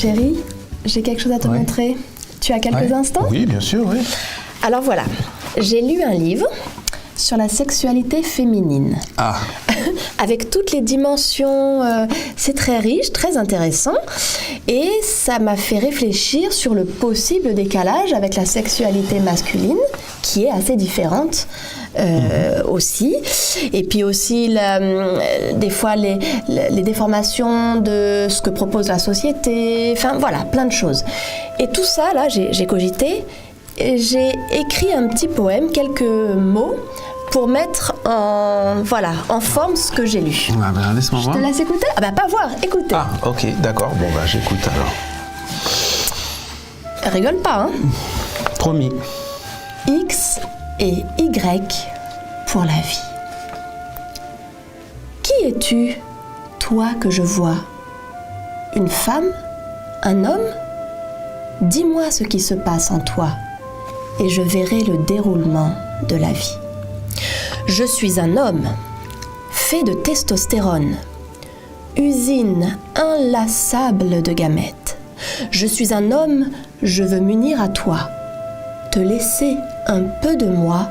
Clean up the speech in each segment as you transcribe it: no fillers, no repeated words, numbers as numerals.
Chérie, j'ai quelque chose à te montrer. Tu as quelques instants? Oui, bien sûr, oui. Alors voilà, j'ai lu un livre sur la sexualité féminine. Ah. Avec toutes les dimensions, c'est très riche, très intéressant. Et ça m'a fait réfléchir sur le possible décalage avec la sexualité masculine, qui est assez différente aussi. Et puis aussi, des fois, les déformations de ce que propose la société. Enfin, voilà, plein de choses. Et tout ça, là, j'ai cogité. Et j'ai écrit un petit poème, quelques mots, pour mettre en forme ce que j'ai lu. Ah ben, laisse-moi voir. Je te laisse écouter? Ah ben, pas voir, écouter. Ah, ok, d'accord. Bon, bah, j'écoute alors. Rigole pas, hein? Promis. X et Y pour la vie. Qui es-tu, toi que je vois? Une femme? Un homme? Dis-moi ce qui se passe en toi, et je verrai le déroulement de la vie. Je suis un homme, fait de testostérone, usine inlassable de gamètes. Je suis un homme, je veux m'unir à toi, te laisser un peu de moi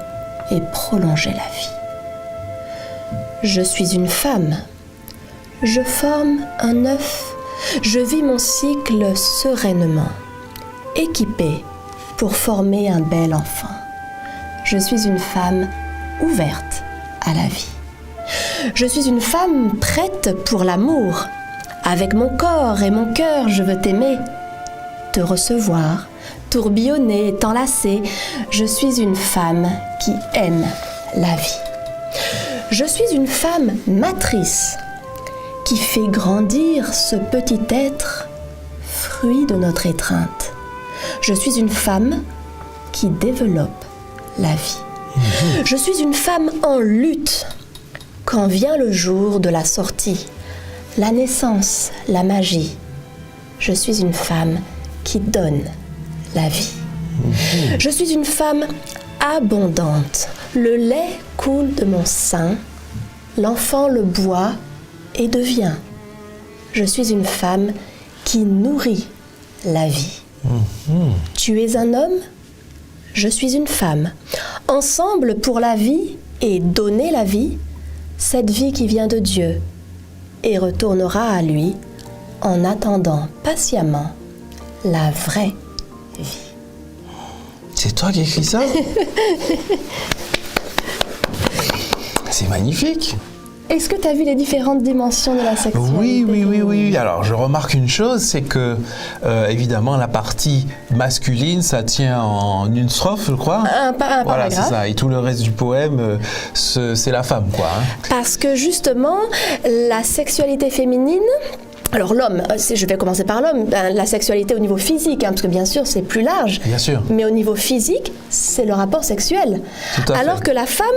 et prolonger la vie. Je suis une femme, je forme un œuf, je vis mon cycle sereinement, équipée pour former un bel enfant. Je suis une femme ouverte à la vie. Je suis une femme prête pour l'amour. Avec mon corps et mon cœur, je veux t'aimer, te recevoir, tourbillonner, t'enlacer. Je suis une femme qui aime la vie. Je suis une femme matrice qui fait grandir ce petit être, fruit de notre étreinte. Je suis une femme qui développe la vie. Je suis une femme en lutte quand vient le jour de la sortie, la naissance, la magie. Je suis une femme qui donne la vie. Je suis une femme abondante. Le lait coule de mon sein, l'enfant le boit et devient. Je suis une femme qui nourrit la vie. Tu es un homme, je suis une femme. Ensemble pour la vie et donner la vie, cette vie qui vient de Dieu et retournera à lui en attendant patiemment la vraie vie. C'est toi qui écris ça? C'est magnifique. Est-ce que tu as vu les différentes dimensions de la sexualité? Oui. Alors, je remarque une chose, c'est que, évidemment, la partie masculine, ça tient en une strophe, je crois. Un voilà, paragraphe. c'est ça. Et tout le reste du poème, c'est la femme, quoi. Hein. Parce que, justement, la sexualité féminine... Alors l'homme, je vais commencer par l'homme, la sexualité au niveau physique, hein, parce que bien sûr c'est plus large, Bien sûr. mais au niveau physique, c'est le rapport sexuel. Tout à Alors fait. que la femme,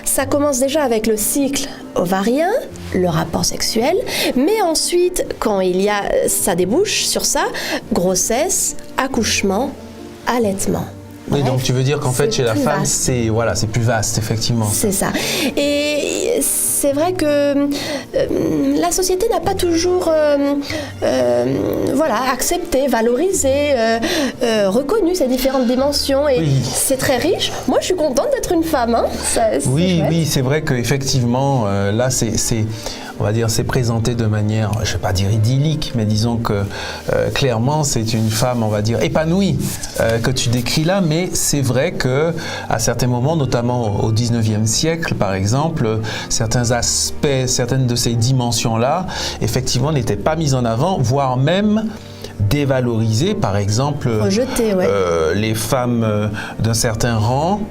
ça commence déjà avec le cycle ovarien, le rapport sexuel, mais ensuite, quand ça débouche sur ça, grossesse, accouchement, allaitement. Oui, Bref, donc tu veux dire qu'en fait, c'est chez la plus femme, vaste. c'est plus vaste, effectivement. C'est ça. Et c'est vrai que la société n'a pas toujours accepté, valorisé, reconnu ces différentes dimensions. Et Oui. c'est très riche. Moi, je suis contente d'être une femme. Hein. C'est chouette. C'est vrai qu'effectivement, là, on va dire, c'est présenté de manière, je ne vais pas dire idyllique, mais disons que clairement, c'est une femme, on va dire, épanouie que tu décris là, mais c'est vrai que à certains moments, notamment au 19e siècle, par exemple, certains aspects, certaines de ces dimensions-là, effectivement, n'étaient pas mises en avant, voire même dévalorisées. Par exemple, Rejetées, ouais. les femmes d'un certain rang,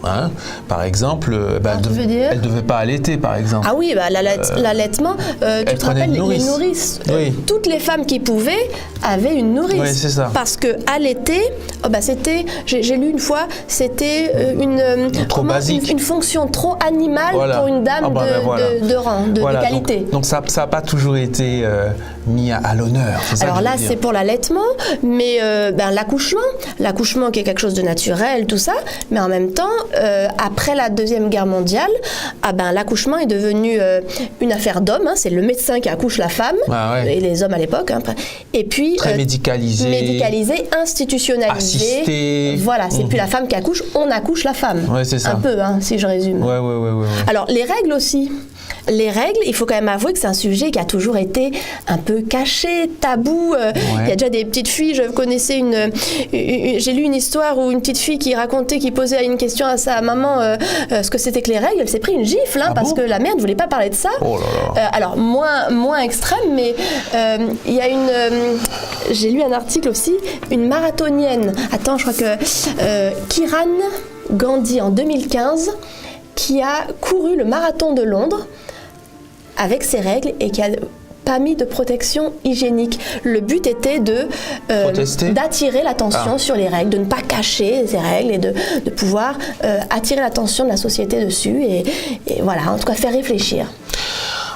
hein, par exemple, tu veux dire elle ne devait pas allaiter, par exemple. Ah oui, l'allaitement, tu te rappelles les nourrices. Oui. Toutes les femmes qui pouvaient avaient une nourrice. Oui, c'est ça. Parce que allaiter, c'était, j'ai lu une fois, c'était Trop basique. une fonction trop animale Voilà. pour une dame de rang, de Voilà, qualité. Donc ça n'a pas toujours été mis à l'honneur. C'est ça Alors que je là, veux dire. c'est pour l'allaitement, mais l'accouchement qui est quelque chose de naturel, tout ça, mais en même temps, après la Deuxième Guerre mondiale, l'accouchement est devenu une affaire d'hommes. Hein, c'est le médecin qui accouche la femme, et les hommes à l'époque. Hein, et puis, très médicalisé, institutionnalisé. Assisté. Voilà, c'est plus la femme qui accouche, on accouche la femme. Ouais, c'est ça. Un peu, hein, si je résume. Ouais. Alors, les règles aussi. Les règles, il faut quand même avouer que c'est un sujet qui a toujours été un peu caché, tabou. Il y a déjà des petites filles, je connaissais j'ai lu une histoire où une petite fille qui racontait, qui posait une question à sa maman ce que c'était que les règles, elle s'est pris une gifle parce que la mère ne voulait pas parler de ça. Oh là là. Alors, moins extrême, mais il y a j'ai lu un article aussi, une marathonienne, je crois que Kiran Gandhi en 2015, qui a couru le marathon de Londres avec ses règles et qui a pas mis de protection hygiénique. Le but était d'attirer l'attention sur les règles, de ne pas cacher ces règles et de pouvoir attirer l'attention de la société dessus et voilà, en tout cas faire réfléchir.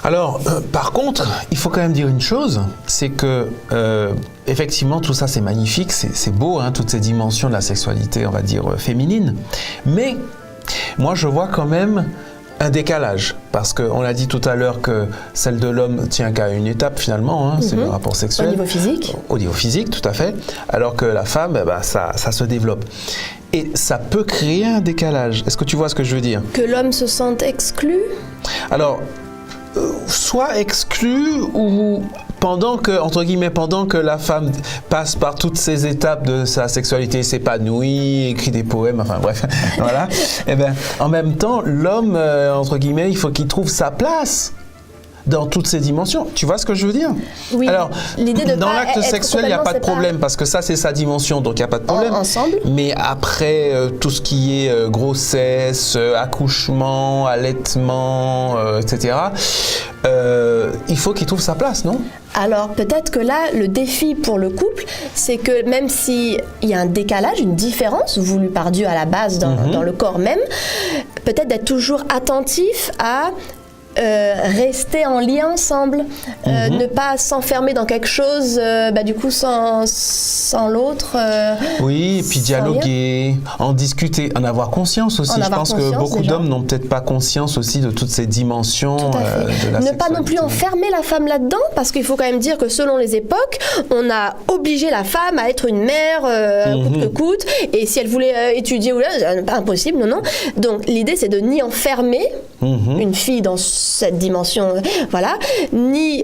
Alors, par contre, il faut quand même dire une chose, c'est que effectivement tout ça c'est magnifique, c'est beau, hein, toutes ces dimensions de la sexualité, on va dire féminine, mais moi je vois quand même un décalage, parce qu'on a dit tout à l'heure que celle de l'homme tient qu'à une étape finalement, hein, c'est le rapport sexuel. Au niveau physique. Au niveau physique, tout à fait, alors que la femme, ça se développe. Et ça peut créer un décalage. Est-ce que tu vois ce que je veux dire? Que l'homme se sente exclu? Alors, soit exclu ou pendant que la femme passe par toutes ces étapes de sa sexualité, s'épanouit, écrit des poèmes, enfin bref, voilà. Et en même temps, l'homme, entre guillemets, il faut qu'il trouve sa place dans toutes ces dimensions. Tu vois ce que je veux dire? Oui. Alors, l'idée de dans l'acte sexuel, il n'y a pas de problème, parce que ça, c'est sa dimension, donc il n'y a pas de problème. Ensemble. Mais après, tout ce qui est grossesse, accouchement, allaitement, etc., il faut qu'il trouve sa place, non? Alors peut-être que là, le défi pour le couple, c'est que même s'il y a un décalage, une différence voulue par Dieu à la base dans le corps même, peut-être d'être toujours attentif à rester en lien ensemble, ne pas s'enfermer dans quelque chose, du coup sans l'autre. Oui, et puis dialoguer, en discuter, en avoir conscience aussi. Je pense que beaucoup d'hommes n'ont peut-être pas conscience aussi de toutes ces dimensions de la sexualité. Ne pas non plus enfermer la femme là-dedans, parce qu'il faut quand même dire que selon les époques, on a obligé la femme à être une mère coûte que coûte, et si elle voulait étudier, pas impossible, non. Donc l'idée c'est de ni enfermer une fille dans cette dimension, voilà, ni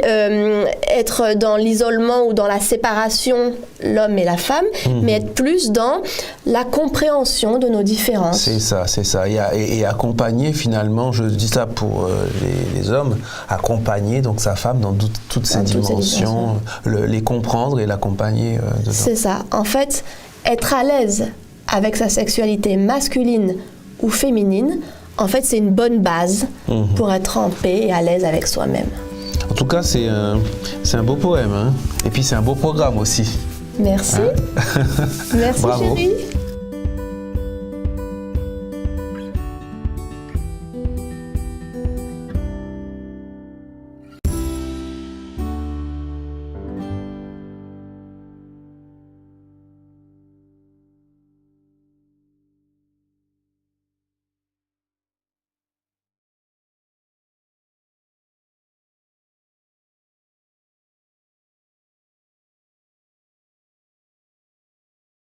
être dans l'isolement ou dans la séparation, l'homme et la femme, mais être plus dans la compréhension de nos différences. C'est ça. Et accompagner finalement, je dis ça pour les hommes, accompagner donc sa femme dans toutes ces dimensions, les comprendre et l'accompagner dedans. C'est ça. En fait, être à l'aise avec sa sexualité masculine ou féminine, en fait, c'est une bonne base pour être en paix et à l'aise avec soi-même. En tout cas, c'est un beau poème, hein. Et puis c'est un beau programme aussi. Merci. Hein? Merci, Bravo. chérie.